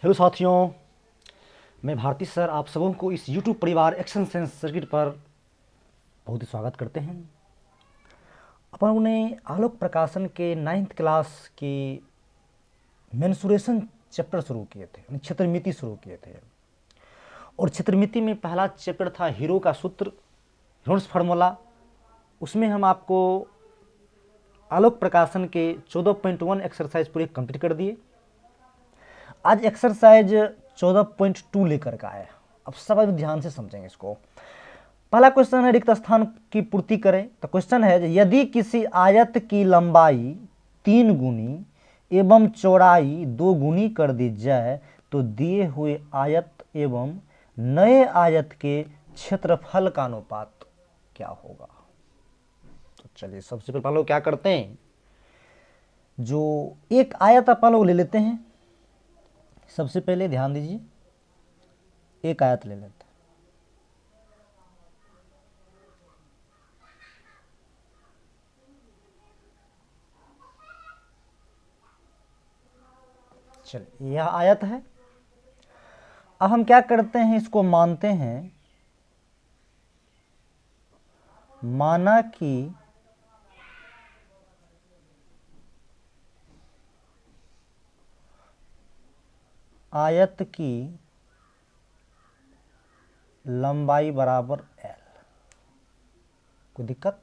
Hello साथियों, मैं Bharti sir आप सबों को इस यूट्यूब परिवार एक्शन सेंस सर्किट पर बहुत ही स्वागत करते हैं। अपन ने आलोक प्रकाशन के 9th क्लास की मेंसुरेशन चैप्टर शुरू किए थे, यानी क्षेत्रमिति शुरू किए थे। और क्षेत्रमिति में पहला चैप्टर था हीरो का सूत्र, हीरोन्स फार्मूला। उसमें हम आपको आलोक प्रकाशन के 14.1 एक्सरसाइज पूरे कंप्लीट कर दिए। आज एक्सरसाइज 14.2 लेकर का है। अब सब ध्यान से समझेंगे इसको। पहला क्वेश्चन है रिक्त स्थान की पूर्ति करें। तो क्वेश्चन है यदि किसी आयत की लंबाई 3 गुनी एवं चौड़ाई 2 गुनी कर दी जाए तो दिए हुए आयत एवं नए आयत के क्षेत्रफल का अनुपात क्या होगा। तो चलिए सबसे पहले लोग क्या करते हैं, जो एक आयत अपन लोग ले लेते हैं। सबसे पहले ध्यान दीजिए, एक आयत ले लेते हैं। चलिए यह आयत है। अब हम क्या करते हैं, इसको मानते हैं, माना कि आयत की लंबाई बराबर l, कोई दिक्कत,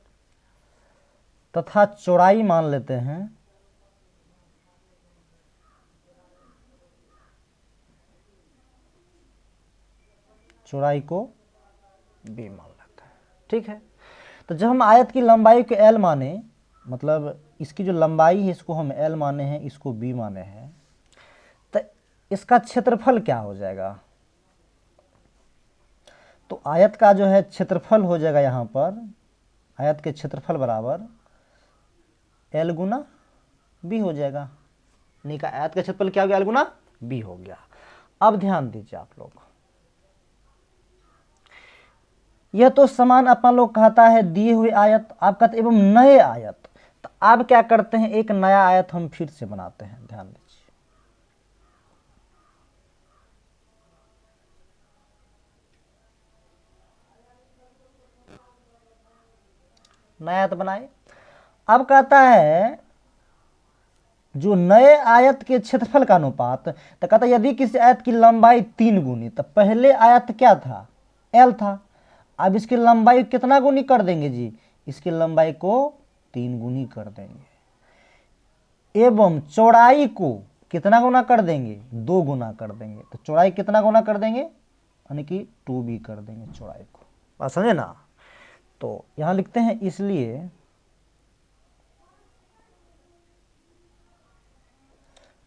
तथा चौड़ाई मान लेते हैं चौड़ाई को b मान लेते हैं। ठीक है, तो जब हम आयत की लंबाई को l माने, मतलब इसकी जो लंबाई है इसको हम l माने हैं, इसको b माने हैं, तो इसका क्षेत्रफल क्या हो जाएगा। तो आयत का जो है क्षेत्रफल हो जाएगा, यहाँ पर आयत के क्षेत्रफल बराबर l गुना b हो जाएगा। नहीं का आयत का क्षेत्रफल क्या हो गया, l गुना b हो गया। अब ध्यान दीजिए आप लोग, यह तो समान अपन लोग कहता है दिए हुए आयत, आप कहते एवं नए आयत। तो आप क्या करते हैं, एक नया आयत हम फिर से बनाते हैं। ध्यान दीजिए, नया आयत बनाए। अब कहता है जो नए आयत के क्षेत्रफल का अनुपात, तो कहता है यदि किसी आयत की लंबाई 3 गुनी, तो पहले आयत क्या था, l था। अब इसकी लंबाई कितना गुनी कर देंगे जी, इसकी लंबाई को 3 गुनी कर देंगे, एवं चौड़ाई को कितना गुना कर देंगे, 2 गुना कर देंगे। तो चौड़ाई कितना गुना कर देंगे, यानी कि 2b कर देंगे चौड़ाई को। बात समझे ना। तो यहां लिखते हैं इसलिए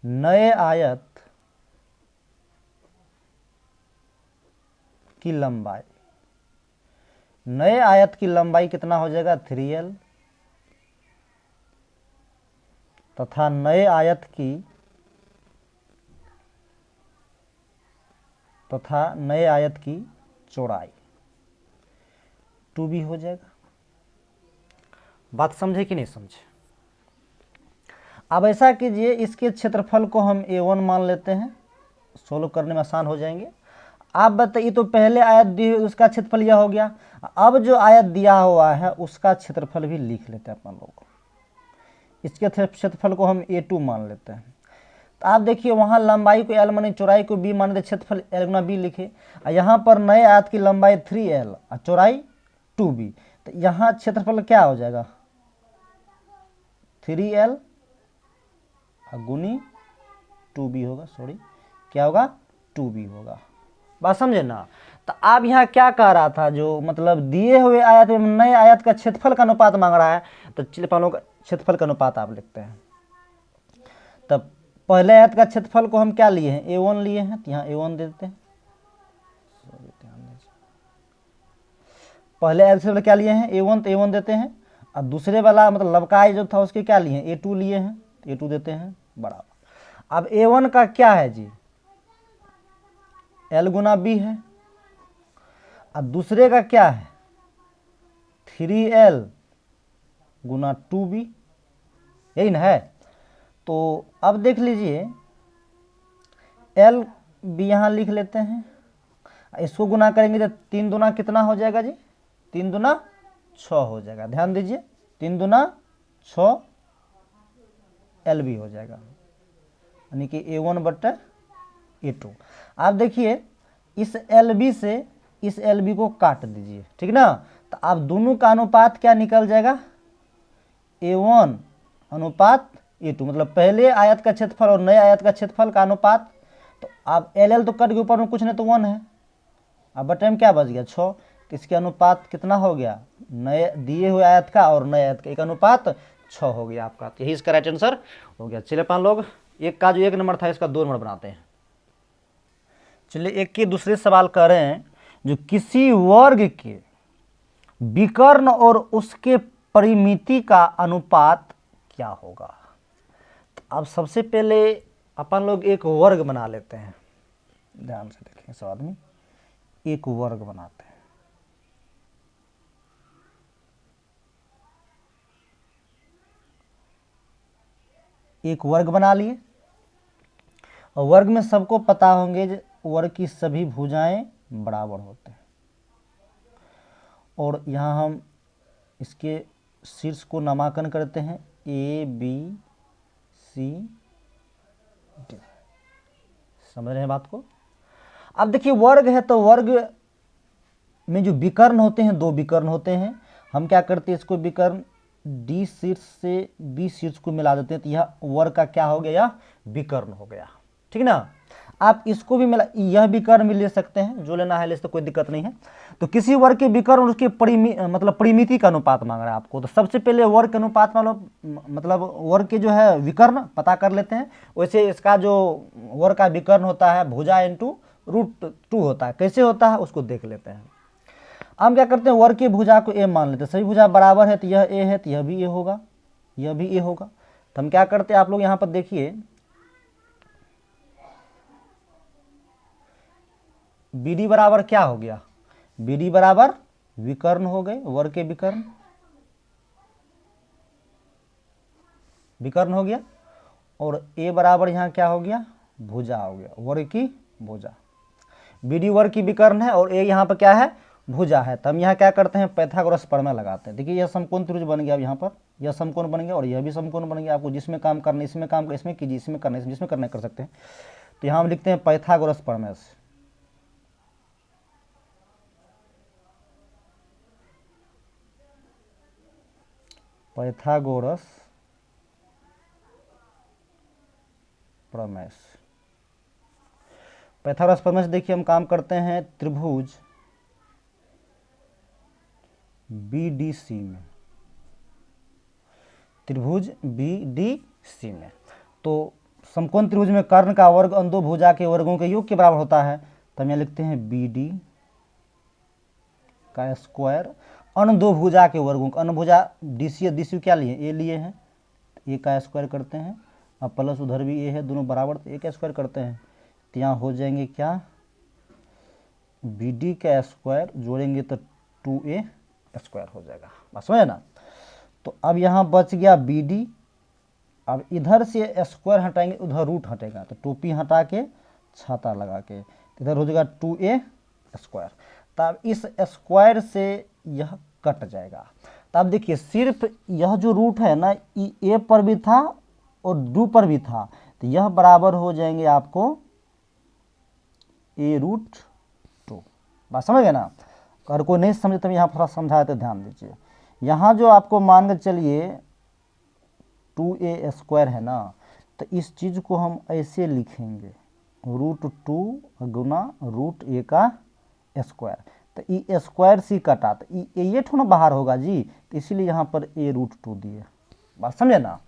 नए आयत की लंबाई, नए आयत की लंबाई कितना हो जाएगा 3l, तथा नए आयत की चौड़ाई 2b हो जाएगा। बात समझे कि नहीं समझे। अब ऐसा कीजिए, इसके क्षेत्रफल को हम a1 मान लेते हैं, सोल्व करने में आसान हो जाएंगे। आप बताइए, तो पहले आयत दी हुई उसका क्षेत्रफल यह हो गया। अब जो आयत दिया हुआ है उसका क्षेत्रफल भी लिख लेते हैं अपन लोग। इसके क्षेत्रफल को हम a2 मान लेते हैं। तो आप देखिए, वहाँ लंबाई को l माने, चौड़ाई को b माने, क्षेत्रफल l गुना b लिखे। और यहाँ पर नए आयत की लंबाई 3l और चौड़ाई 2b, तो यहाँ क्षेत्रफल क्या हो जाएगा 3l गुनी 2b होगा, सॉरी क्या होगा 2b होगा। बात समझे ना। तो आप यहाँ क्या कह रहा था, जो मतलब दिए हुए आयत में नए आयत का क्षेत्रफल का अनुपात मांग रहा है, तो चलिए पानों का क्षेत्रफल का अनुपात आप लिखते हैं। तब पहले आयत का क्षेत्रफल को हम क्या लिए हैं, a1 लिए हैं, तो यहाँ a1 दे देते हैं। पहले आयत क्षेत्रफल क्या लिए हैं a1, तो a1 देते हैं। और दूसरे वाला मतलब लबकाई जो था उसके क्या लिए हैं, a2 लिए हैं, तो a2 देते हैं बराबर। अब a1 का क्या है जी, l गुना b है, और दूसरे का क्या है 3l गुना 2b, यही ना है। तो अब देख लीजिए, l बी यहाँ लिख लेते हैं, इसको गुना करेंगे तो 3 दूना कितना हो जाएगा जी, 3 दूना 6 हो जाएगा। ध्यान दीजिए 3 दूना 6 LB हो जाएगा, यानी कि A1/A2। आप देखिए इस LB से इस LB को काट दीजिए, ठीक ना, तो आप दोनों का अनुपात क्या निकल जाएगा, A1/A2, मतलब पहले आयत का क्षेत्रफल और नए आयत का क्षेत्रफल का अनुपात। तो आप LL तो कट के ऊपर में कुछ नहीं तो 1 है, अब बटे में क्या बच गया 6, तो इसके अनुपात कितना हो गया, नए दिए हुए आयत का और नए आयत का एक अनुपात 6 हो गया आपका। यही इसका राइट आंसर हो गया। चलिए अपन लोग एक का जो 1 नंबर था इसका 2 नंबर बनाते हैं। चलिए एक के दूसरे सवाल कर रहे हैं, जो किसी वर्ग के विकर्ण और उसके परिमिति का अनुपात क्या होगा। तो अब सबसे पहले अपन लोग एक वर्ग बना लेते हैं, ध्यान से देखें सवाल में, एक वर्ग बनाते हैं। एक वर्ग बना लिए, और वर्ग में सबको पता होंगे वर्ग की सभी भुजाएं बराबर होते हैं, और यहाँ हम इसके शीर्ष को नामांकन करते हैं ABCD। समझ रहे हैं बात को। अब देखिए वर्ग है तो वर्ग में जो विकर्ण होते हैं, 2 विकर्ण होते हैं, हम क्या करते हैं इसको विकर्ण D शीर्ष से B शीर्ष को मिला देते हैं, तो यह वर्ग का क्या हो गया, यह विकर्ण हो गया, ठीक ना। आप इसको भी मिला, यह विकर्ण भी ले सकते हैं, जो लेना है ले, तो कोई दिक्कत नहीं है। तो किसी वर्ग के विकर्ण और उसके मतलब परिमिति का अनुपात मांग रहा है आपको, तो सबसे पहले वर्ग के अनुपात मतलब वर्ग के जो है विकर्ण पता कर लेते हैं। वैसे इसका जो वर्ग का विकर्ण होता है भुजा इंटू √2 होता है, कैसे होता है उसको देख लेते हैं। हम क्या करते हैं वर्ग की भुजा को A मान लेते हैं, सभी भुजा बराबर है तो यह A है, तो यह भी A होगा, यह भी A होगा। तो हम क्या करते हैं, आप लोग यहाँ पर देखिए BD बराबर क्या हो गया, BD बराबर विकर्ण हो गए, वर्ग के विकर्ण हो गया, और A बराबर यहाँ क्या हो गया, भुजा हो गया, वर्ग की भुजा। BD वर्ग की विकर्ण है और A यहाँ पर क्या है, भुजा है। तो हम यहाँ क्या करते हैं, पाइथागोरस प्रमेय लगाते हैं। देखिए यह समकोण त्रिभुज बन गया, अब यहाँ पर यह समकोण बन गया और यह भी समकोण बन गया। आपको जिसमें काम करना इसमें काम, इसमें कीजिए, इसमें करना जिसमें करना कर सकते हैं। तो यहाँ हम लिखते हैं पाइथागोरस प्रमेय से, पाइथागोरस प्रमेय। पाइथागोरस प्रमेय से देखिए हम काम करते हैं त्रिभुज BDC में, त्रिभुज BDC में। तो समकोण त्रिभुज में कर्ण का वर्ग अन दो भुजा के वर्गों के योग के बराबर होता है, तो हम यहाँ लिखते हैं BD का स्क्वायर अन दो भुजा के वर्गों का, अन भुजा DC DC क्या लिए, A लिए हैं, A का स्क्वायर करते हैं, अब प्लस उधर भी A है, दोनों बराबर, तो A का स्क्वायर करते हैं, तो यहाँ हो जाएंगे क्या, BD का स्क्वायर जोड़ेंगे तो 2A स्क्वायर हो जाएगा, बस समझे ना। तो अब यहाँ बच गया BD, अब इधर से स्क्वायर हटाएंगे उधर रूट हटेगा, तो टोपी हटा के छाता लगा के इधर हो जाएगा 2A स्क्वायर। तब इस स्क्वायर से यह कट जाएगा। तब देखिए सिर्फ यह जो रूट है ना, A पर भी था और 2 पर भी था, तो यह बराबर हो जाएंगे आपको A√2। बात समझ गए ना। अगर कोई नहीं समझे तो यहाँ थोड़ा समझाया तो ध्यान दीजिए। यहाँ जो आपको मान के चलिए 2A स्क्वायर है ना, तो इस चीज़ को हम ऐसे लिखेंगे √2 गुना √A का स्क्वायर, तो ई स्क्वायर सी कटा, तो ये थोड़ा बाहर होगा जी, तो इसीलिए यहाँ पर A√2 दिए। बात समझे ना।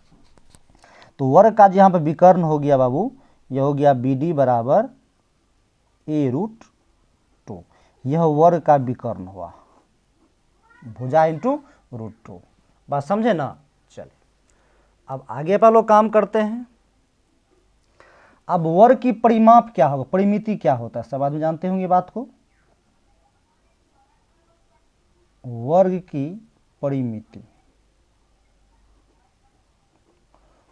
तो वर्ग का यहाँ पर विकर्ण हो गया बाबू, यह हो गया BD बराबर A√2, यह वर्ग का विकर्ण हुआ, भुजा इंटू √2। बात समझे ना। चलिए अब आगे पर लोग काम करते हैं। अब वर्ग की परिमाप क्या होगा, परिमिति क्या होता है, सब आदमी जानते होंगे बात को। वर्ग की परिमिति,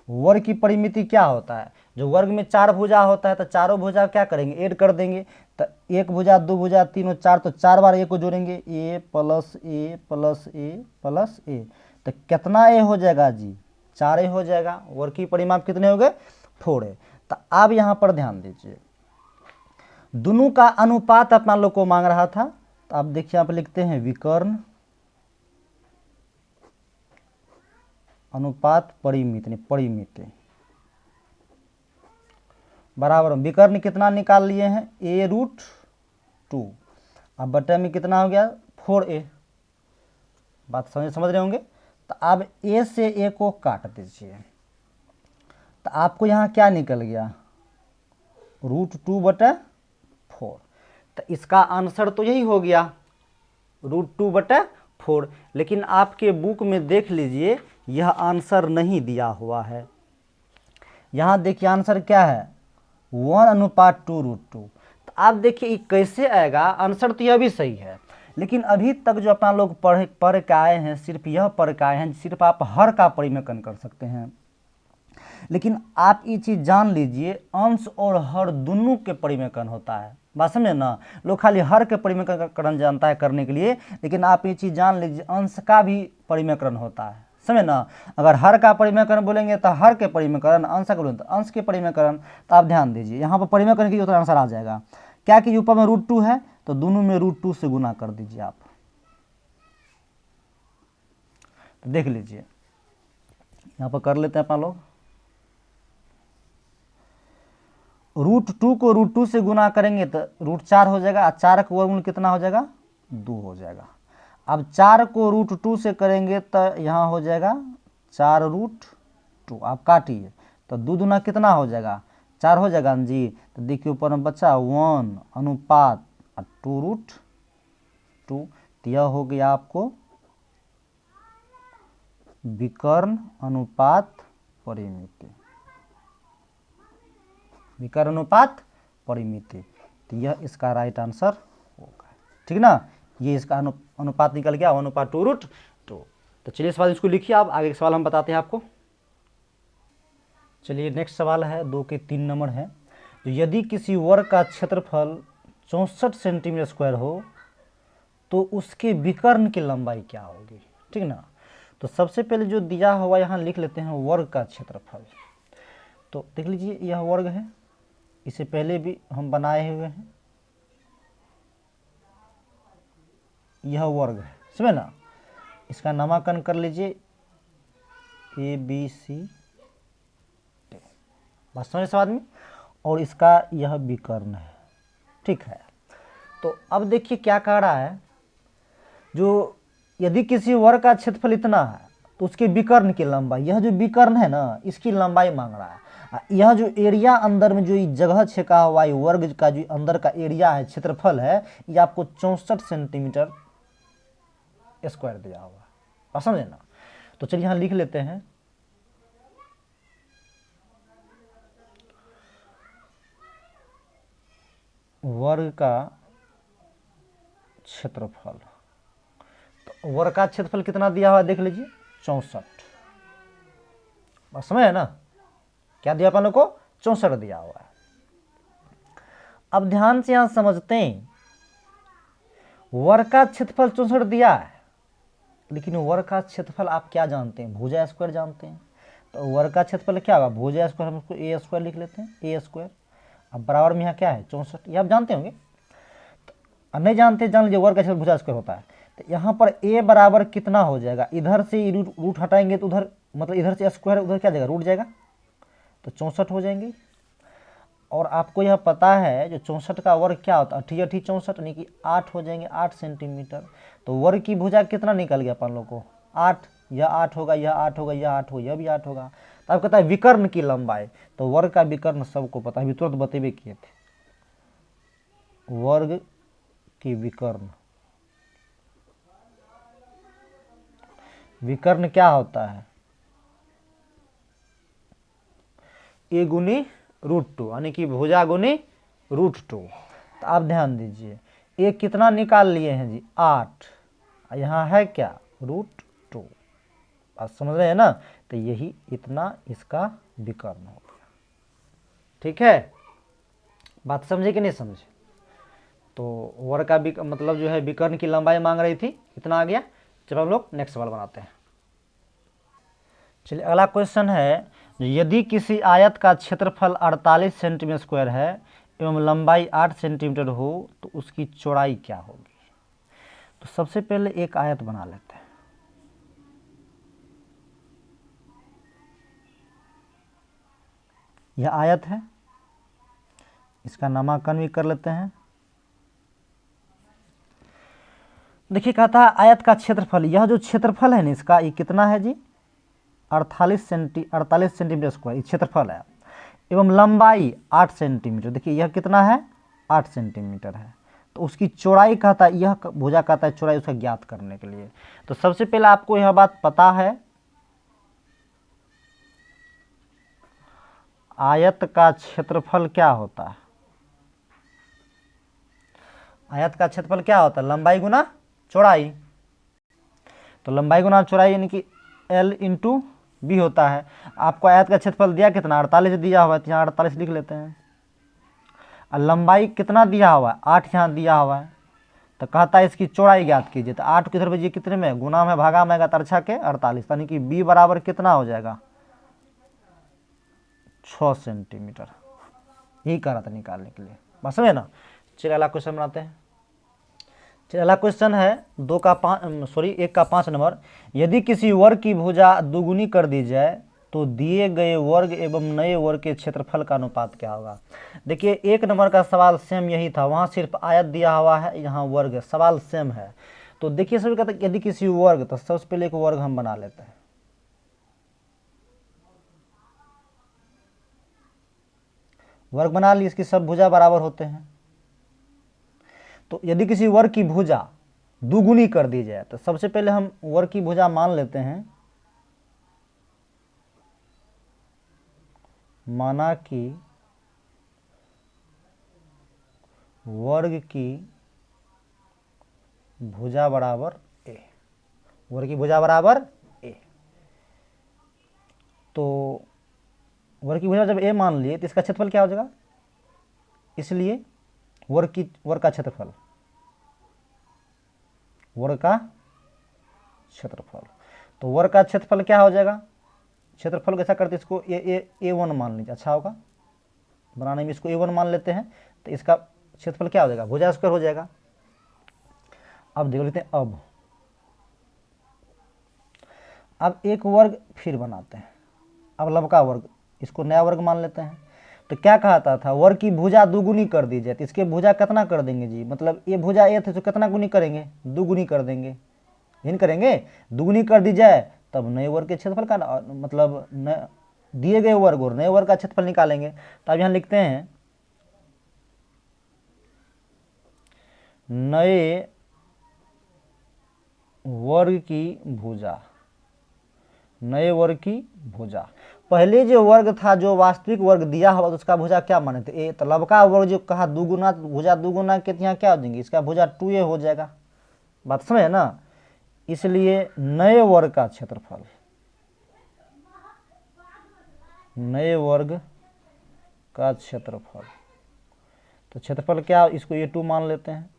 वर्ग की परिमिति क्या होता है, जो वर्ग में 4 भुजा होता है तो चारों भुजा क्या करेंगे, ऐड कर देंगे। तो 1 भुजा 2 भुजा 3 और 4, तो 4 बार ए को जोड़ेंगे, ए प्लस ए प्लस ए प्लस ए, तो कितना ए हो जाएगा जी, 4 ए हो जाएगा। वर्ग की परिमाप कितने हो गए, 4 ए। तो अब यहाँ पर ध्यान दीजिए, दोनों का अनुपात अपना लोग को मांग रहा था। तो आप देखिए यहाँ पर लिखते हैं विकर्ण अनुपात परिमित, परिमित बराबर विकर्ण कितना निकाल लिए हैं, a√2। अब बटे में कितना हो गया, 4a। बात समझ रहे होंगे। तो अब a से a को काट दीजिए, तो आपको यहाँ क्या निकल गया, √2/4। तो इसका आंसर तो यही हो गया, √2/4। लेकिन आपके बुक में देख लीजिए यह आंसर नहीं दिया हुआ है। यहाँ देखिए आंसर क्या है, 1/2√2। तो आप देखिए कैसे आएगा, आंसर तो यह भी सही है, लेकिन अभी तक जो अपना लोग पढ़ के आए हैं, सिर्फ यह पढ़ के आए हैं, सिर्फ आप हर का परिमेकन कर सकते हैं। लेकिन आप ये चीज़ जान लीजिए, अंश और हर दोनों के परिमेकन होता है। बात समझे ना, लोग खाली हर के परिमेकरण जानता है करने के लिए, लेकिन आप ये चीज़ जान लीजिए अंश का भी परिमेकरण होता है, समझे ना। अगर हर का परिमेकरण बोलेंगे तो हर के परिमेकरण, अंश का बोलेंगे तो अंश के परिमेकरण। तो आप ध्यान दीजिए यहाँ पर परिमेकरण की आंसर आ जाएगा क्या, कि ऊपर में √2 है तो दोनों में √2 से गुना कर दीजिए आप। तो देख लीजिए यहाँ पर कर लेते हैं अपना लोग, √2 को √2 से गुना करेंगे तो √4 हो जाएगा, 4 का वर्गमूल कितना हो जाएगा, 2 हो जाएगा। अब 4 को √2 से करेंगे तो यहाँ हो जाएगा 4√2। आप काटिए तो 2 दूना कितना हो जाएगा, 4 हो जाएगा ना जी। तो देखिए ऊपर में बच्चा 1/2√2। तो यह हो गया आपको विकर्ण अनुपात परिमिति, विकर्ण अनुपात परिमिति। तो यह इसका राइट आंसर होगा, ठीक ना। ये इसका अनुपात निकल गया 1/2√2। तो चलिए सवाल इसको लिखिए आप, आगे सवाल हम बताते हैं आपको। चलिए नेक्स्ट सवाल है 2 के 3 नंबर है। तो यदि किसी वर्ग का क्षेत्रफल 64 सेंटीमीटर स्क्वायर हो तो उसके विकर्ण की लंबाई क्या होगी, ठीक ना। तो सबसे पहले जो दिया हुआ यहाँ लिख लेते हैं वर्ग का क्षेत्रफल। तो देख लीजिए यह वर्ग है, इसे पहले भी हम बनाए हुए हैं, यह वर्ग है, समझे ना। इसका नामाकरण कर लीजिए ABC, बात समझ सब आदमी। और इसका यह विकर्ण है, ठीक है। तो अब देखिए क्या कह रहा है, जो यदि किसी वर्ग का क्षेत्रफल इतना है तो उसके विकर्ण की लंबाई, यह जो विकर्ण है ना इसकी लंबाई मांग रहा है। यह जो एरिया अंदर में जो जगह छेका हुआ है वर्ग का, जो अंदर का एरिया है, क्षेत्रफल है, ये आपको 64 सेंटीमीटर स्क्वायर दिया हुआ है, समझे ना। तो चलिए यहाँ लिख लेते हैं वर्ग का क्षेत्रफल। तो वर्ग का क्षेत्रफल कितना दिया हुआ देख लीजिए, 64। बस समझ है ना, क्या दिया अपन लोग को, 64 दिया हुआ है। अब ध्यान से यहां समझते हैं, वर्ग का क्षेत्रफल 64 दिया है, लेकिन वर्ग का क्षेत्रफल आप क्या जानते हैं, भुजा स्क्वायर जानते हैं। तो वर्ग का क्षेत्रफल क्या होगा, भुजा स्क्वायर, हम उसको a² लिख लेते हैं, a²। अब बराबर में यहाँ क्या है 64, ये आप जानते होंगे। तो नहीं जानते जान लीजिए, वर्ग का क्षेत्रफल भुजा स्क्वायर होता है। तो यहाँ पर a बराबर कितना हो जाएगा, इधर से रूट हटाएंगे तो उधर, मतलब इधर से स्क्वायर उधर क्या जाएगा, रूट जाएगा, तो 64 हो जाएंगे। और आपको यह पता है जो 64 का वर्ग क्या होता है, 8 8 64, यानी कि 8 हो जाएंगे, 8 सेंटीमीटर। तो वर्ग की भुजा कितना निकल गया अपन लोग को, 8। यह 8 होगा, यह 8 होगा, यह 8 होगा, यह भी 8 होगा। तो आप कहता है विकर्ण की लंबाई, तो वर्ग का विकर्ण सबको पता है, अभी तुरंत बतेबे किए थे। वर्ग की विकर्ण, विकर्ण क्या होता है, a गुनी √2, यानी कि भुजा गुनी √2। तो आप ध्यान दीजिए, a कितना निकाल लिए हैं जी, 8, यहाँ है क्या, √2। आप समझ रहे हैं ना। तो यही इतना इसका विकर्ण हो गया। ठीक है, बात समझे कि नहीं समझे। तो वर्ग का मतलब जो है विकर्ण की लंबाई मांग रही थी, कितना आ गया। चलो हम लोग नेक्स्ट सवाल बनाते हैं। चलिए अगला क्वेश्चन है, यदि किसी आयत का क्षेत्रफल 48 सेंटीमीटर स्क्वायर है एवं लंबाई 8 सेंटीमीटर हो तो उसकी चौड़ाई क्या होगी। तो सबसे पहले एक आयत बना लेते हैं। यह आयत है, इसका नामांकन भी कर लेते हैं। देखिए कहता है आयत का क्षेत्रफल, यह जो क्षेत्रफल है ना इसका, ये कितना है जी, 48 सेंटीमीटर स्क्वायर क्षेत्रफल है, एवं लंबाई 8 सेंटीमीटर। देखिए यह कितना है, 8 सेंटीमीटर है। तो उसकी चौड़ाई कहता है, यह भुजा कहता है चौड़ाई उसका ज्ञात करने के लिए। तो सबसे पहले आपको यह बात पता है, आयत का क्षेत्रफल क्या होता है। आयत का क्षेत्रफल क्या होता है, लंबाई गुना चौड़ाई। तो लंबाई गुना चौड़ाई यानी कि L इंटू बी होता है। आपको आयत का क्षेत्रफल दिया कितना, 48 दिया हुआ है, तो यहाँ 48 लिख लेते हैं। और लंबाई कितना दिया हुआ है, 8 यहाँ दिया हुआ है। तो कहता है इसकी चौड़ाई ज्ञात कीजिए। तो 8 किधर भेजिए, कितने में, गुना में भागा में तरछा के 48, यानी कि बी बराबर कितना हो जाएगा, 6 सेंटीमीटर। यही कह रहा था निकालने के लिए, बस समझे ना। चलिए अगला क्वेश्चन बनाते हैं। चलिए अगला क्वेश्चन है 1 का 5 नंबर। यदि किसी वर्ग की भुजा दुगुनी कर दी जाए तो दिए गए वर्ग एवं नए वर्ग के क्षेत्रफल का अनुपात क्या होगा। देखिए 1 नंबर का सवाल सेम यही था, वहाँ सिर्फ आयत दिया हुआ है, यहाँ वर्ग है, सवाल सेम है। तो देखिए सभी कहते हैं यदि किसी वर्ग, तो सबसे पहले एक वर्ग हम बना लेते हैं। वर्ग बना ली, इसकी सब भुजा बराबर होते हैं। तो यदि किसी वर्ग की भुजा दुगुनी कर दी जाए तो सबसे पहले हम वर्ग की भुजा मान लेते हैं, माना कि वर्ग की भुजा बराबर ए, वर्ग की भुजा बराबर ए। तो वर्ग की भुजा जब ए मान लिए तो इसका क्षेत्रफल क्या हो जाएगा, इसलिए वर्ग का क्षेत्रफल, वर्ग का क्षेत्रफल। तो वर्ग का क्षेत्रफल क्या हो जाएगा, क्षेत्रफल कैसा करते इसको A1 मान लीजिए, अच्छा होगा बनाने में, इसको A1 मान लेते हैं। तो इसका क्षेत्रफल क्या हो जाएगा, भुजा स्क्वायर हो जाएगा। अब देख लेते हैं, अब एक वर्ग फिर बनाते हैं, अब लंबका वर्ग, इसको नया वर्ग मान लेते हैं। तो क्या कहता था, वर्ग की भुजा दुगुनी कर दी जाए, तो इसके भुजा कितना कर देंगे जी, मतलब ये भुजा ए थे तो कितना गुनी करेंगे, दुगुनी कर देंगे, इन करेंगे, दुगुनी कर दी जाए तब नए वर्ग के क्षेत्रफल का मतलब दिए गए वर्ग और नए वर्ग का क्षेत्रफल निकालेंगे। तो अब यहाँ लिखते हैं नए वर्ग की भुजा, नए वर्ग की भुजा। पहले जो वर्ग था, जो वास्तविक वर्ग दिया हुआ, तो उसका भुजा क्या माने थे, ए। तो लबका वर्ग जो कहा दुगुना, भुजा दुगुना के यहाँ क्या हो जाएंगे, इसका भुजा 2a हो जाएगा, बात समझे ना। इसलिए नए वर्ग का क्षेत्रफल, नए वर्ग का क्षेत्रफल, तो क्षेत्रफल क्या, इसको A2 मान लेते हैं।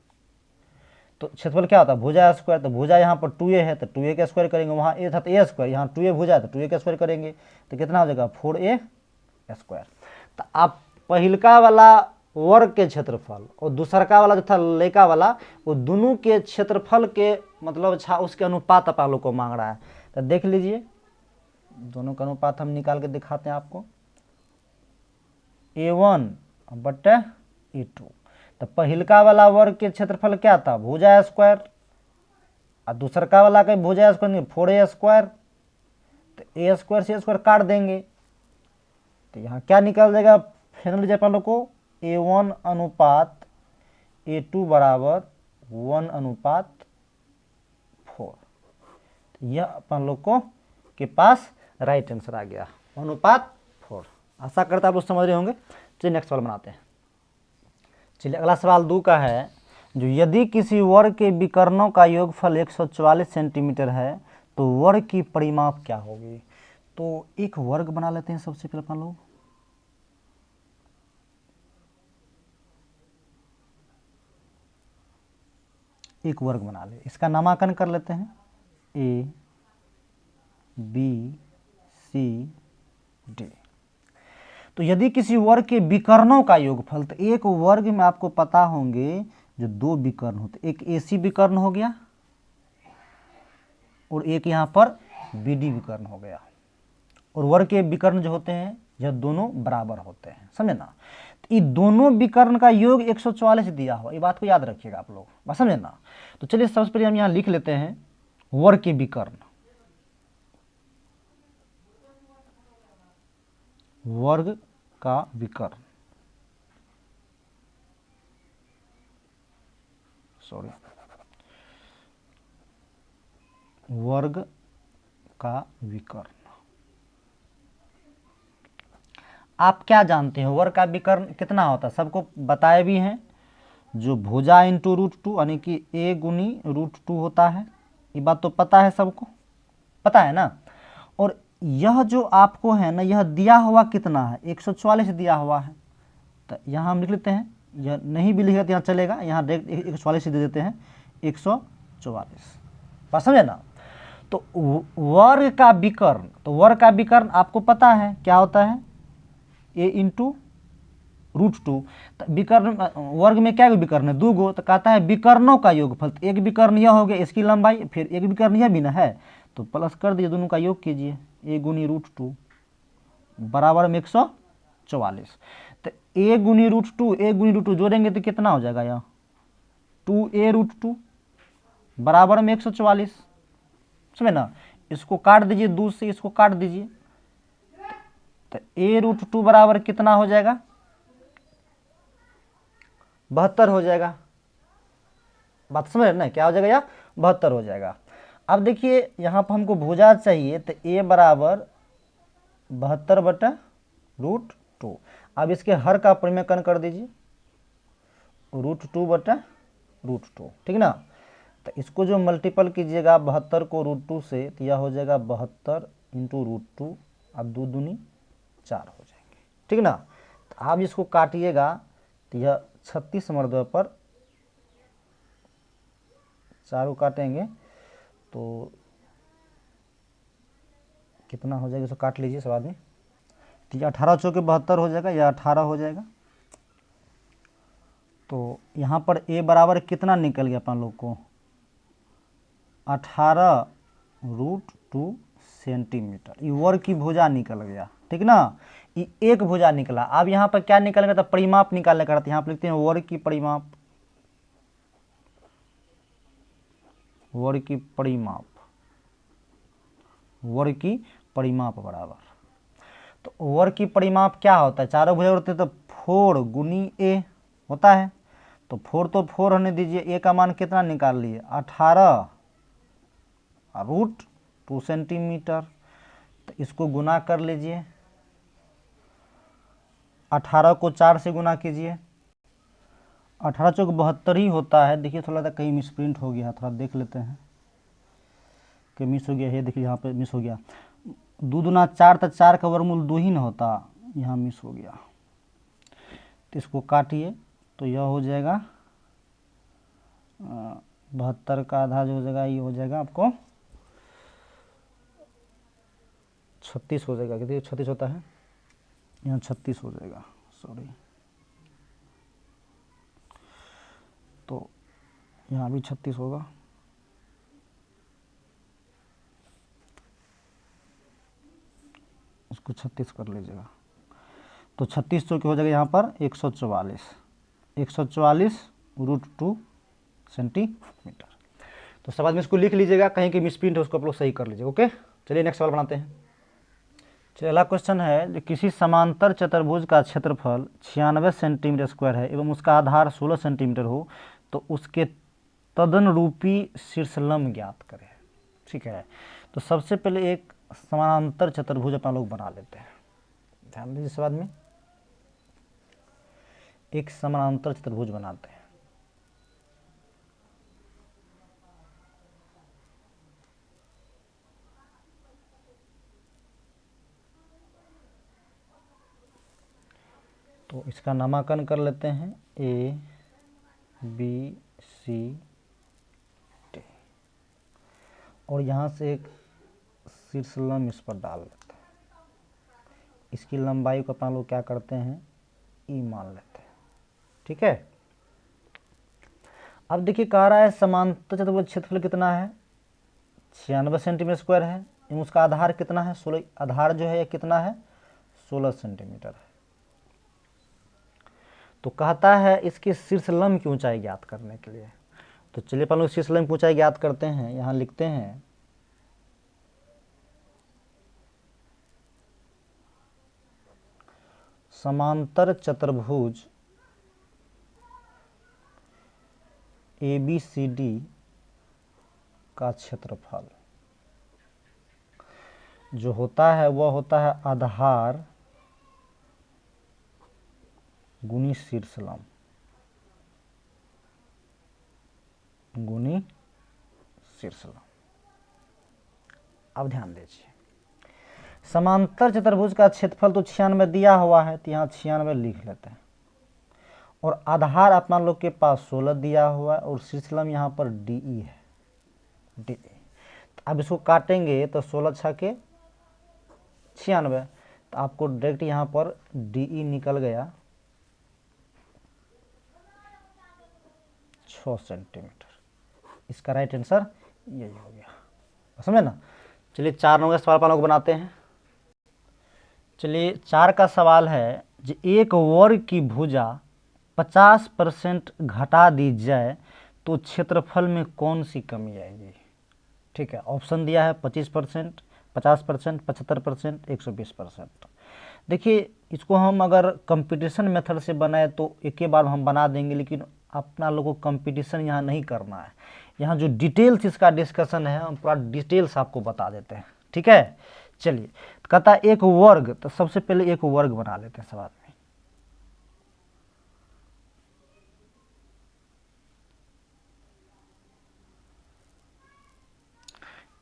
तो क्षेत्रफल क्या होता है, भुजा स्क्वायर। तो भुजा यहाँ पर 2a है तो 2a का स्क्वायर करेंगे, वहाँ a था तो a स्क्वायर, यहाँ 2a भुजा है तो 2a का स्क्वायर करेंगे, तो कितना हो जाएगा 4a स्क्वायर। तो आप पहिलका वाला वर्ग के क्षेत्रफल और दूसरका वाला जो था लेका वाला, वो दोनों के क्षेत्रफल के मतलब अच्छा उसके अनुपात आप लोग को मांग रहा है। तो देख लीजिए दोनों का अनुपात हम निकाल के दिखाते हैं आपको, A1 बटे A2। तो पहिलका वाला वर्ग के क्षेत्रफल क्या था, भुजा स्क्वायर, और दूसरका वाला का भुजा स्क्वायर नहीं 4a स्क्वायर। तो a स्क्वायर से स्क्वायर काट देंगे, तो यहाँ क्या निकल जाएगा फाइनल जब अपन लोग को A1 अनुपात A2 बराबर 1:4। यह अपन लोग को के पास राइट आंसर आ गया, 1:4। आशा करता आप लोग समझ रहे होंगे। चलिए नेक्स्ट सवाल बनाते हैं। चलिए अगला सवाल 2 का है, जो यदि किसी वर्ग के विकर्णों का योगफल 144 सेंटीमीटर है तो वर्ग की परिमाप क्या होगी। तो एक वर्ग बना लेते हैं सबसे पहले अपन लोग, एक वर्ग बना ले। इसका नामांकन कर लेते हैं ए बी सी डी। तो यदि किसी वर्ग के विकर्णों का योगफल, तो एक वर्ग में आपको पता होंगे जो दो विकर्ण होते, एक एसी विकर्ण हो गया और एक यहाँ पर बीडी विकर्ण हो गया। और वर्ग के विकर्ण जो होते हैं यह दोनों बराबर होते हैं, समझे ना। तो ये दोनों विकर्ण का योग 144 दिया हुआ, ये बात को याद रखिएगा आप लोग, बस समझे ना। तो चलिए सबसे पहले हम यहाँ लिख लेते हैं वर्ग के विकर्ण, वर्ग का विकर्ण, सॉरी, वर्ग का विकर्ण। आप क्या जानते हैं वर्ग का विकर्ण कितना होता है, सबको बताए भी हैं, जो भुजा इंटू √2 यानी कि a गुनी √2 होता है, ये बात तो पता है, सबको पता है ना। और यह जो आपको है ना, यह दिया हुआ कितना है, 144 दिया हुआ है। तो यहाँ हम लिख लेते हैं, यह नहीं भी लिखेगा तो यहाँ चलेगा, यहाँ डायरेक्ट 144 दे देते हैं, 144, बात समझे ना। तो वर्ग का विकर्ण, तो वर्ग का विकर्ण आपको पता है क्या होता है, a इंटू √2। विकर्ण वर्ग में क्या विकर्ण है, दो गो, तो कहता है विकर्णों का योगफल। एक विकर्ण यह हो गया, इसकी लंबाई, फिर एक विकर्ण यह भी ना है, तो प्लस कर दीजिए, दोनों का योग कीजिए, a गुनी √2 बराबर में 144। तो a गुनी √2 जोड़ेंगे तो कितना हो जाएगा, यहाँ 2a √2 बराबर में 144, समझे ना। इसको काट दीजिए, 2 से इसको काट दीजिए, तो a √2 बराबर कितना हो जाएगा, 72 हो जाएगा। बात समझ रहे ना, क्या हो जाएगा, या 72 हो जाएगा। अब देखिए यहाँ पर हमको भुजा चाहिए, तो a बराबर 72/√2। अब इसके हर का परिमेयकरण कर दीजिए, √2/√2, ठीक ना। तो इसको जो मल्टीपल कीजिएगा 72 को √2 से, तो यह हो जाएगा 72 इंटू √2, अब 2 दूनी 4 हो जाएंगे, ठीक ना। तो आप इसको काटिएगा तो यह 36 मर्दों पर 4 को काटेंगे तो कितना हो जाएगा, इसको काट लीजिए सब आदमी। तो ये 18 चौके 72 हो जाएगा, या 18 हो जाएगा। तो यहाँ पर a बराबर कितना निकल गया अपन लोग को, 18√2 सेंटीमीटर। ये वर्ग की भुजा निकल गया, ठीक ना, ये एक भुजा निकला। अब यहाँ पर क्या निकलेगा, तो परिमाप निकालने का, यहाँ पर लिखते हैं वर्ग की परिमाप, वर्ग की परिमाप, वर्ग की परिमाप बराबर। तो वर्ग की परिमाप क्या होता है, चारों भुजा होते हैं, तो 4 गुनी a होता है। तो 4 तो 4 होने दीजिए, a का मान कितना निकाल लिए, 18√2 सेंटीमीटर। तो इसको गुना कर लीजिए, 18 को 4 से गुना कीजिए, 18 चौक 72 ही होता है। देखिए थोड़ा सा कहीं मिसप्रिंट हो गया, थोड़ा देख लेते हैं कि मिस हो गया है। देखिए यहाँ पे मिस हो गया, 2 दूना 4, तो 4 का वर्गमूल 2 ही ना होता, यहाँ मिस हो गया। तो इसको काटिए, तो यह हो जाएगा 72 का आधा जो हो जाएगा, ये हो जाएगा आपको 36 हो जाएगा। कितनी 36 होता है, यहाँ 36 हो जाएगा, सॉरी। तो यहाँ भी 36 होगा, इसको 36 कर लीजिएगा। तो 36 चौके हो जाएगा यहाँ पर 144, 144√2 सेंटीमीटर। तो सब आदमी इसको लिख लीजिएगा, कहीं की मिसप्रिंट है उसको आप लोग सही कर लीजिएगा, ओके। चलिए नेक्स्ट सवाल बनाते हैं। अगला क्वेश्चन है, जो किसी समांतर चतुर्भुज का क्षेत्रफल 96 सेंटीमीटर स्क्वायर है एवं उसका आधार 16 सेंटीमीटर हो, तो उसके तदनुरूपी शीर्षलंब ज्ञात करें, ठीक है। तो सबसे पहले एक समांतर चतुर्भुज अपन लोग बना लेते हैं, ध्यान दीजिए सब आदमी, एक समांतर चतुर्भुज बनाते हैं। तो इसका नामांकन कर लेते हैं A B C और यहाँ से एक शीर्षलंब इस पर डाल लेते हैं। इसकी लंबाई को अपन लोग क्या करते हैं, ई मान लेते हैं। ठीक है, अब देखिए कह रहा है समांतर चतुर्भुज क्षेत्रफल कितना है, 96 सेंटीमीटर स्क्वायर है। उसका आधार कितना है, 16। आधार जो है ये कितना है, 16 सेंटीमीटर है। तो कहता है इसके शीर्षलंब की ऊंचाई ज्ञात करने के लिए। तो चलिए अपन लोग शीर्षलंब की ऊंचाई ज्ञात करते हैं। यहाँ लिखते हैं समांतर चतुर्भुज ABCD का क्षेत्रफल जो होता है वह होता है आधार गुनी शीर्षलंब गुनी शीर्षलंब। अब ध्यान दीजिए, समांतर चतुर्भुज का क्षेत्रफल तो 96 दिया हुआ है, तो यहाँ 96 लिख लेते हैं। और आधार अपना लोग के पास 16 दिया हुआ है और शीर्षलंब यहाँ पर DE है, DE। अब इसको काटेंगे तो 16 छके 96, तो आपको डायरेक्ट यहाँ पर DE निकल गया 6 सेंटीमीटर। इसका राइट आंसर यही हो गया, समझे ना। चलिए 4 नंबर का सवाल अपन लोग बनाते हैं। चलिए 4 का सवाल है, जो एक वर्ग की भुजा 50% घटा दी जाए तो क्षेत्रफल में कौन सी कमी आएगी। ठीक है, ऑप्शन दिया है 25%, 50%, 75%, 120%। देखिए इसको हम अगर कंपटीशन मेथड से बनाए तो एक ही बार हम बना देंगे, लेकिन अपना लोगों को कंपटीशन यहाँ नहीं करना है। यहाँ जो डिटेल्स इसका डिस्कशन है हम पूरा डिटेल्स आपको बता देते हैं। ठीक है, चलिए कहता है एक वर्ग, तो सबसे पहले एक वर्ग बना लेते हैं सवाल में।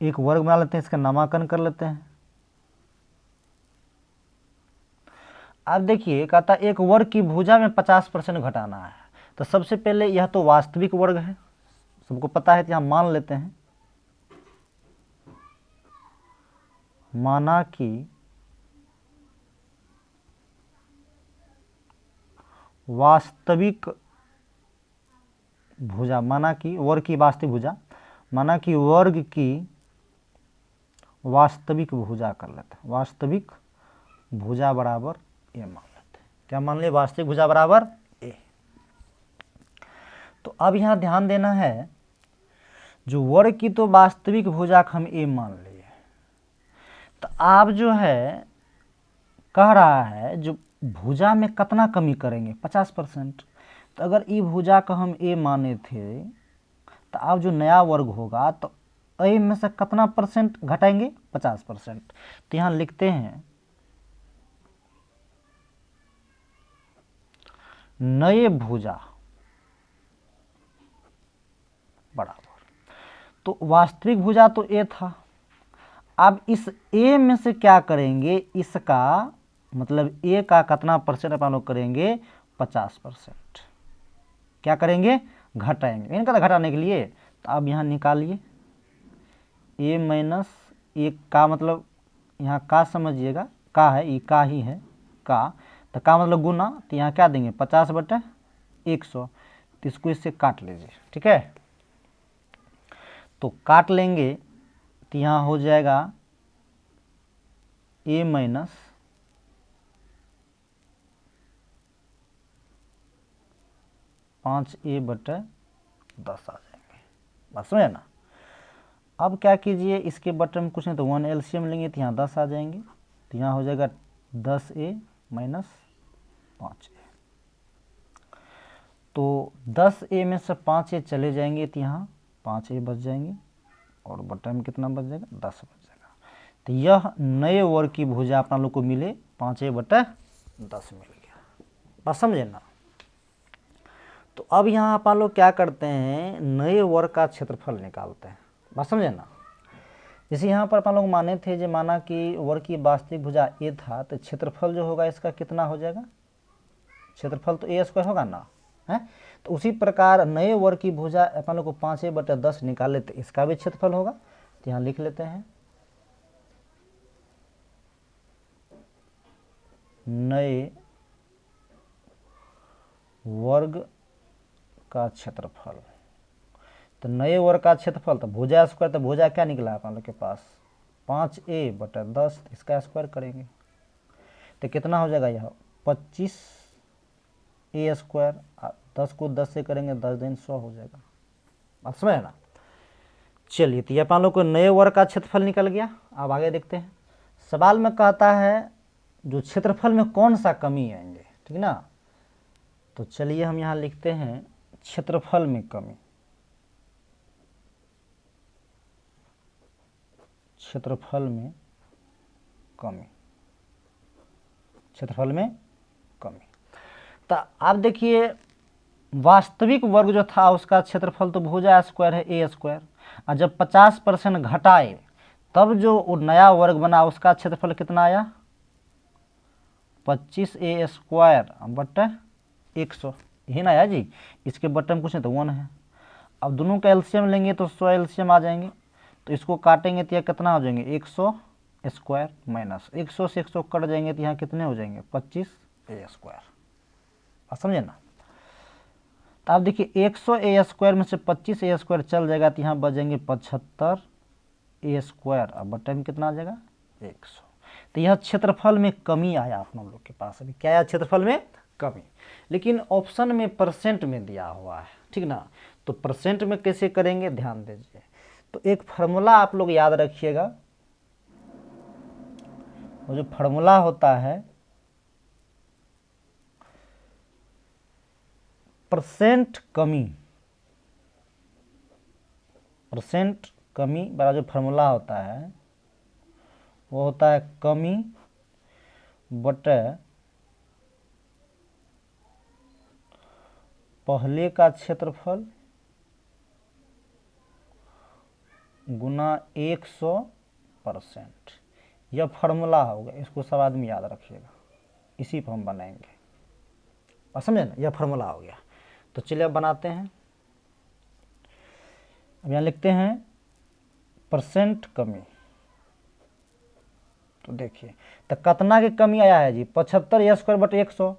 एक वर्ग बना लेते हैं, इसका नामांकन कर लेते हैं। अब देखिए कहता है एक वर्ग की भुजा में 50% घटाना है। तो सबसे पहले यह तो वास्तविक वर्ग है, सबको पता है, तो यहां मान लेते हैं, माना कि वास्तविक भुजा, माना कि वर्ग की वास्तविक भुजा, माना कि वर्ग की वास्तविक भुजा कर लेते हैं। वास्तविक भुजा बराबर ए मान लेते हैं। क्या मान ले, वास्तविक भुजा बराबर ए। तो अब यहां ध्यान देना है, जो वर्ग की तो वास्तविक भुजा का हम ए मान लिए, तो आप जो है कह रहा है जो भुजा में कितना कमी करेंगे, 50%। तो अगर ई भुजा का हम ए माने थे, तो अब जो नया वर्ग होगा तो ए में से कितना परसेंट घटाएंगे, 50%। तो यहाँ लिखते हैं नए भुजा बराबर, तो वास्तविक भुजा तो ए था, अब इस ए में से क्या करेंगे, इसका मतलब ए का कितना परसेंट अपन लोग करेंगे, 50%। क्या करेंगे, घटाएंगे। इनका तो घटाने के लिए, तो अब यहाँ निकालिए ए माइनस ए का, मतलब यहाँ का समझिएगा, का है, ये का ही है का, तो का मतलब गुना, तो यहाँ क्या देंगे 50/100। तो इसको इससे काट लीजिए। ठीक है, तो काट लेंगे तो यहाँ हो जाएगा ए माइनस 5a/10 आ जाएंगे। बात समझे ना। अब क्या कीजिए, इसके बटन में कुछ नहीं तो 1 LCM लेंगे, तो यहाँ 10 आ जाएंगे। तो यहाँ हो जाएगा 10a माइनस 5a। तो 10a में से 5a चले जाएंगे, तो यहाँ 5a बच जाएंगे, और बटन में कितना बच जाएगा, 10 बच जाएगा। तो यह नए वर्ग की भुजा अपना लोग को मिले 5a/10 मिल गया। बात समझे ना। तो अब यहाँ अपन लोग क्या करते हैं, नए वर्ग का क्षेत्रफल निकालते हैं। बात समझे ना। जैसे यहाँ पर अपन लोग माने थे, जो माना कि वर्ग की वास्तविक भुजा ए था, तो क्षेत्रफल जो होगा इसका कितना हो जाएगा, क्षेत्रफल तो a² होगा ना, है। तो उसी प्रकार नए वर्ग की भुजा अपन लोग को 5a/10 निकाले, तो इसका भी क्षेत्रफल होगा तो यहाँ लिख लेते हैं नए वर्ग का क्षेत्रफल। तो नए वर्ग का क्षेत्रफल तो भुजा स्क्वायर, तो भुजा क्या निकला आप लोग के पास 5a/10, इसका स्क्वायर करेंगे तो कितना हो जाएगा यह 25a²। 10 को 10 से करेंगे 10 दिन 100 हो जाएगा। आप समझ ना। चलिए तो ये अपन लोग को नए वर्ग का क्षेत्रफल निकल गया। अब आगे देखते हैं। सवाल में कहता है जो क्षेत्रफल में कौन सा कमी आएंगे, ठीक ना। तो चलिए हम यहाँ लिखते हैं क्षेत्रफल में कमी। क्षेत्रफल में कमी, क्षेत्रफल में कमी। तो आप देखिए वास्तविक वर्ग जो था उसका क्षेत्रफल तो भुजा स्क्वायर है a², और जब 50% घटाए तब जो वो नया वर्ग बना उसका क्षेत्रफल कितना आया 25a²/100, यही ना आया जी। इसके बट्टे में कुछ नहीं तो 1 है। अब दोनों का एलसीएम लेंगे तो 100 एलसीएम आ जाएंगे, तो इसको काटेंगे तो यह कितना हो जाएंगे 100² माइनस 100 से 100 कट जाएंगे तो यहाँ कितने हो जाएंगे 25a²। आप समझे ना। तो आप देखिए 100a² में से 25a² चल जाएगा तो यहाँ बचेंगे 75a², अब बट्टे में कितना आ जाएगा 100। तो यह क्षेत्रफल में कमी आया आप लोग के पास। अभी क्या आया क्षेत्रफल में कमी, लेकिन ऑप्शन में परसेंट में दिया हुआ है, ठीक ना। तो परसेंट में कैसे करेंगे ध्यान दीजिए। तो एक फार्मूला आप लोग याद रखिएगा, वो जो फार्मूला होता है परसेंट कमी, परसेंट कमी वाला जो फार्मूला होता है वो होता है कमी बटे पहले का क्षेत्रफल गुना 100%। यह फार्मूला होगा, इसको सब आदमी याद रखिएगा, इसी पर हम बनाएंगे। और समझे ना, यह फार्मूला हो गया। तो चलिए अब बनाते हैं। अब यहाँ लिखते हैं परसेंट कमी। तो देखिए तो कितना की कमी आया है जी 75a²/100।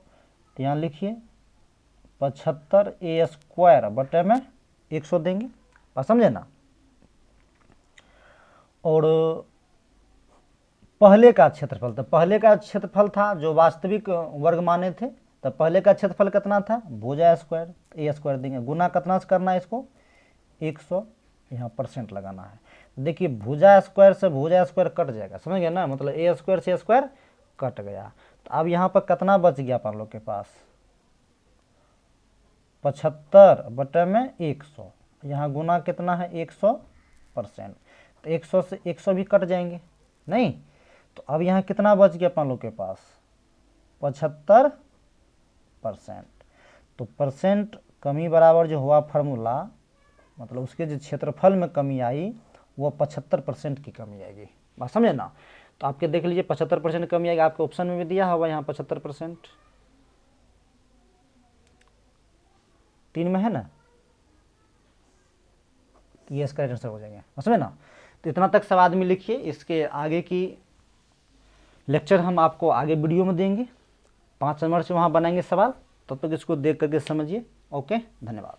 तो यहाँ लिखिए 75a²/100 देंगे। बात समझे ना। और पहले का क्षेत्रफल, तो पहले का क्षेत्रफल था जो वास्तविक वर्ग माने थे, तो पहले का क्षेत्रफल कितना था भुजा स्क्वायर a² देंगे, गुना कितना से करना है इसको 100, यहाँ परसेंट लगाना है। देखिए भुजा स्क्वायर से भुजा स्क्वायर कट जाएगा, समझ गए ना, मतलब a² से a² कट गया। तो अब यहाँ पर कितना बच गया आप लोग के पास 75/100, यहाँ गुना कितना है 100%, तो 100 से 100 भी कट जाएंगे नहीं। तो अब यहाँ कितना बच गया अपन लोग के पास 75%। तो परसेंट कमी बराबर जो हुआ फार्मूला, मतलब उसके जो क्षेत्रफल में कमी आई वो 75% की कमी आएगी। बात समझे ना। तो आपके देख लीजिए 75% कमी आएगी, आपके ऑप्शन में भी दिया हुआ यहाँ 75%, 3 में है ना, ये इसका आंसर हो जाएगा। समझे ना। तो इतना तक सब आदमी लिखिए, इसके आगे की लेक्चर हम आपको आगे वीडियो में देंगे, 5 नंबर से वहाँ बनाएंगे सवाल, तब तक इसको देख करके समझिए। ओके, धन्यवाद।